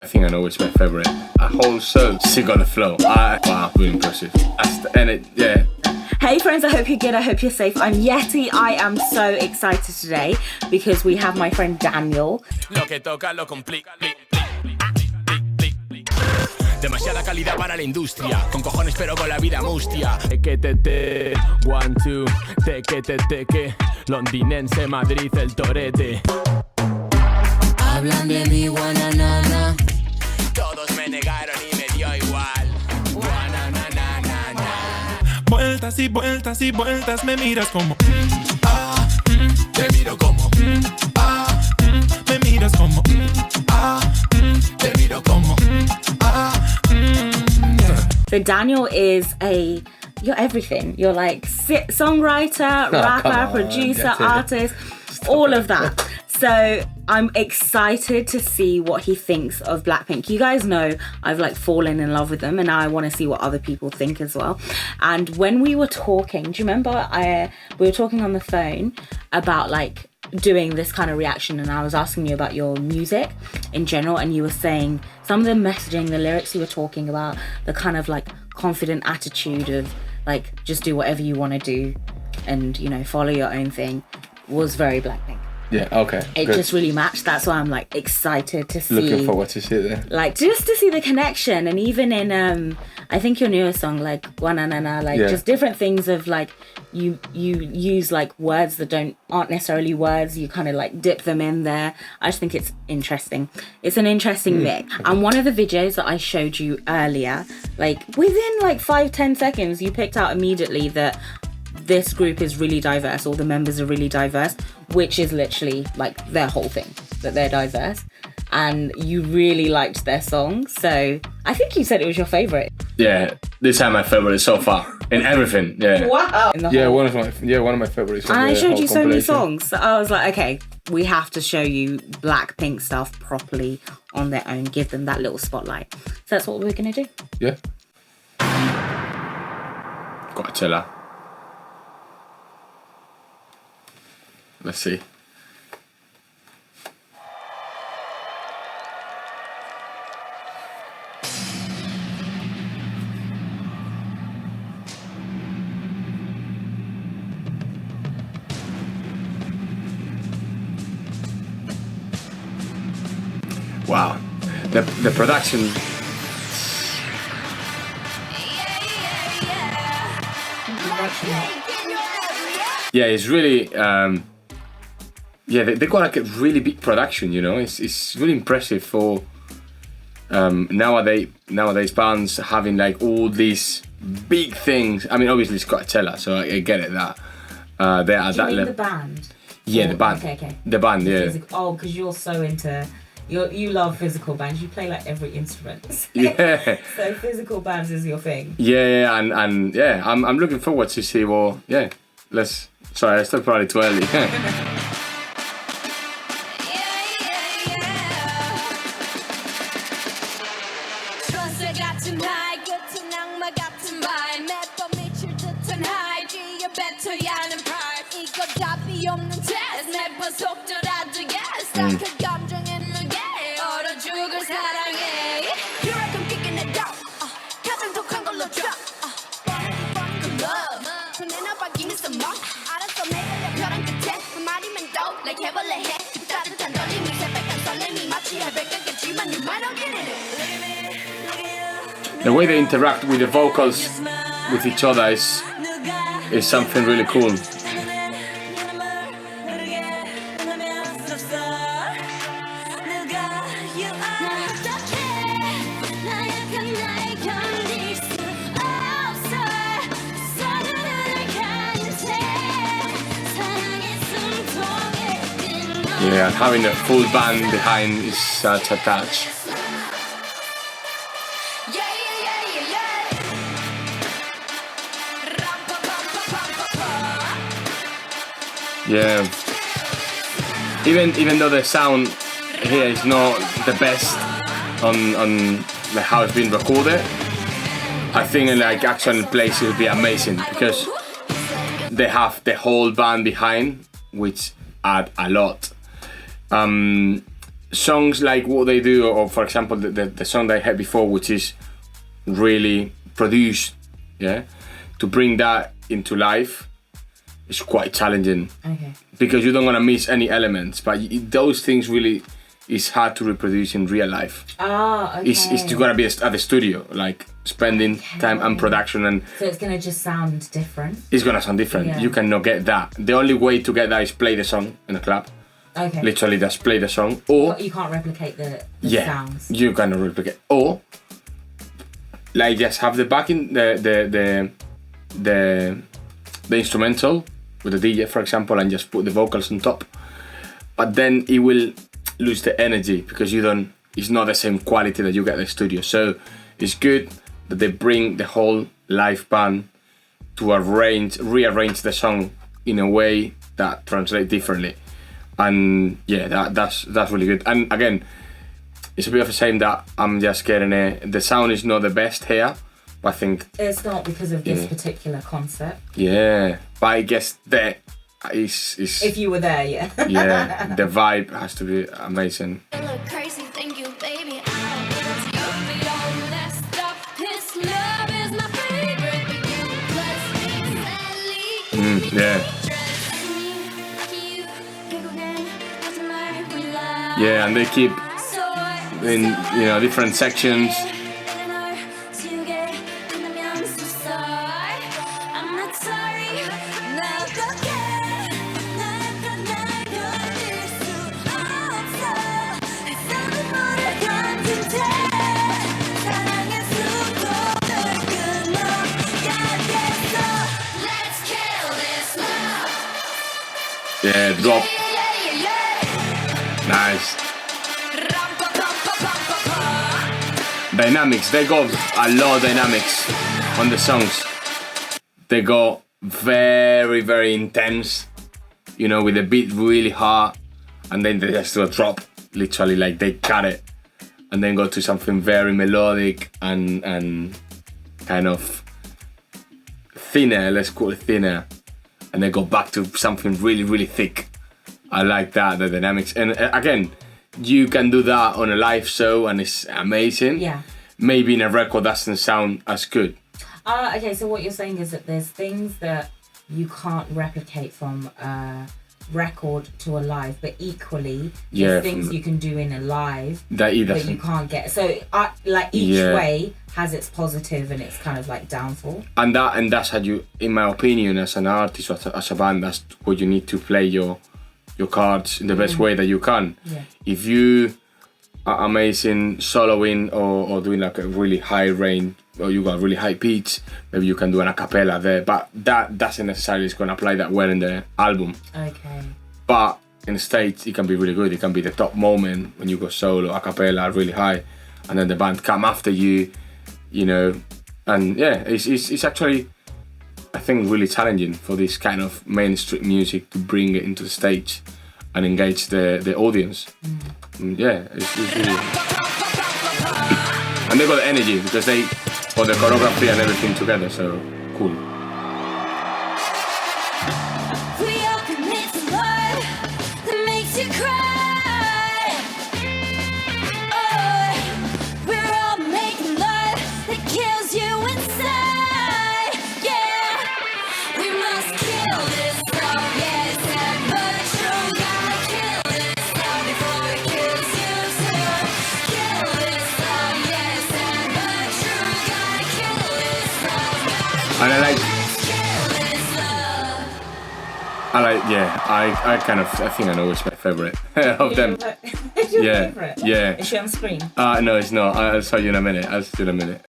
I think I know which my favorite. A whole show, sick on the flow. Wow, really impressive. Yeah. Hey friends, I hope you're good, I hope you're safe. I'm Yetti. I am so excited today because we have my friend Daniel. Demasiada calidad para la industria, con cojones pero con la vida mustia. Teque, 1, 2, teque, londinense, Madrid, el Torete. Hablan de mi guananana. Todos me negaron y me dio igual. Guananana. Vueltas y vueltas y vueltas me miras como Te miro como me miras como te miro como So Daniel is you're everything. You're like songwriter, rapper, producer, artist, all of that. So I'm excited to see what he thinks of Blackpink. You guys know I've like fallen in love with them and now I want to see what other people think as well. And when we were talking, do you remember we were talking on the phone about like doing this kind of reaction and I was asking you about your music in general and you were saying some of the messaging, the lyrics you were talking about, the kind of like confident attitude of like just do whatever you want to do and, you know, follow your own thing was very Blackpink. Yeah, okay. It good. just really matched. That's why I'm like excited to see. Looking forward to see it there. Like just to see the connection, and even in I think your newest song, like Guananana, like just different things of like you use like words that aren't necessarily words. You kind of like dip them in there. I just think it's interesting. It's an interesting mix. And one of the videos that I showed you earlier, like within like 5-10 seconds, you picked out immediately that this group is really diverse, all the members are really diverse, which is literally like their whole thing, that they're diverse. And you really liked their song, so I think you said it was your favourite. Yeah, this time my favorite so far in everything. Yeah. Wow. One of my favorites. And I showed you so many songs, so I was like, okay, we have to show you Blackpink stuff properly on their own, give them that little spotlight. So that's what we're gonna do. Yeah. Coachella. Let's see. Wow, the production. Yeah, it's really. They got like a really big production, you know. It's really impressive for nowadays bands having like all these big things. I mean, obviously it's Coachella, so I get it that they're at that level. The band? Yeah, the band. Okay. The band, yeah. Because you're so into. You love physical bands. You play like every instrument. Yeah. So physical bands is your thing. Yeah, and yeah, I'm looking forward to see what. Yeah, Sorry, I still probably too early. The way they interact with the vocals with each other is something really cool. Yeah, and having a full band behind is such a touch. Yeah. Even though the sound here is not the best on like how it's been recorded, I think in like actual place it would be amazing because they have the whole band behind, which add a lot. songs like what they do, or for example the song that I had before, which is really produced, yeah, to bring that into life is quite challenging. Okay. Because you don't want to miss any elements, but those things really is hard to reproduce in real life. Okay. It's gonna be at the studio, like spending time and production, and so it's gonna just sound different. it's gonna sound different. Yeah. You cannot get that. The only way to get that is play the song in a club. Okay. Literally just play the song, or But you can't replicate the sounds. you cannot replicate, or like just have the backing, the instrumental with the DJ, for example, and just put the vocals on top. But then it will lose the energy because it's not the same quality that you get at the studio. So it's good that they bring the whole live band to rearrange the song in a way that translates differently. And yeah, that's really good. And again, it's a bit of a shame that I'm just getting the sound is not the best here, but I think it's not because of this particular concept. Yeah, but I guess that is if you were there, yeah. Yeah, the vibe has to be amazing. Look crazy, thank you, baby. I'm messed up. This love is my favorite, but you bless me sadly. Yeah. Yeah, and they keep in different sections. Yeah, drop. Nice. Dynamics, they got a lot of dynamics on the songs. They go very, very intense, with the beat really hard, and then they just do a drop, literally, like they cut it, and then go to something very melodic and kind of thinner, let's call it thinner, and then go back to something really, really thick. I like that, the dynamics. And again, you can do that on a live show and it's amazing. Yeah. Maybe in a record doesn't sound as good. Okay, so what you're saying is that there's things that you can't replicate from a record to a live, but equally there's things you can do in a live that you can't get. So each way has its positive and its kind of like downfall. And that's how you, in my opinion, as an artist or as a band, that's what you need to play your cards in the best way that you can. Yeah. If you are amazing soloing or doing like a really high range, or you got really high pitch, maybe you can do an a cappella there, but that doesn't necessarily is going to apply that well in the album. Okay. But in the States, it can be really good. It can be the top moment when you go solo, a cappella, really high, and then the band come after you, and yeah, it's actually, I think, really challenging for this kind of mainstream music to bring it into the stage and engage the audience. Yeah, it's really... And they got the energy because they got the choreography and everything together, so cool. We all commit to love that makes you cry. Oh, we're all making love that kills you inside. Yeah, we must kill this love. Yeah, it's sad but true. Gotta kill this love before it kills you too. Kill this love. Yeah, it's sad but true. Gotta kill this love. And I think I know which my favorite of them. It's your Yeah, favorite? yeah. Is she on screen? No, it's not. I'll show you in a minute.